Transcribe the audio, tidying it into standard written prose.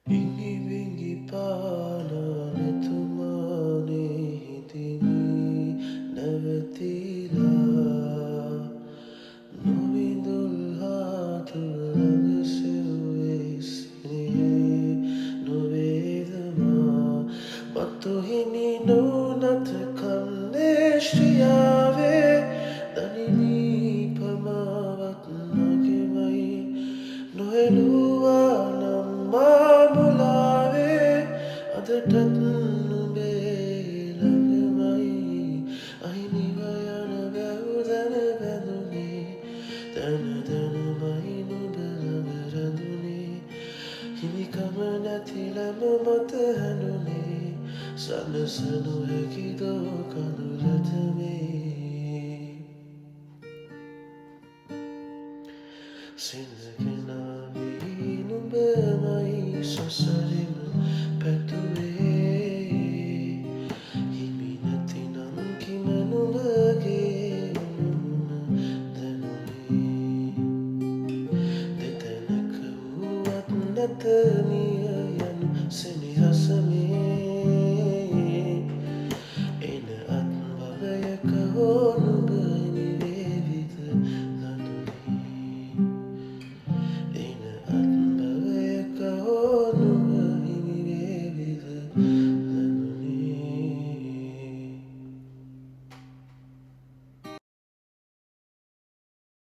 ඉඟි බිඟි පානා නැතුමානේ හිතිනී නැවතිලා නොවිඳුල් හාතුව ළඟ සෙව්වේ සිනේ නොවේදමා මතුහිමි නොනත කන්නේ ශ්‍රියාවේ දනිනී පමාවත් නගෙමයි නොහෙළුවා නම් මාමුලාවේ අදටත් නුඹේ ළඟමයි අහිමිව යන වැව් දැන බැඳුනේ දැන දැනමයි නුඹ ළඟ රැඳුනේ හිමිකම නැති ළම මත හැඬුනේ සනස නොහැකි දෝ කඳුලටමේ සිනගෙනාවී නුඹමයි සසරෙම පැතුවේ හිමි නැතිනම් කිම නුඹගේ මුණ දැනුනේ දෙතැනක වුවත් නැත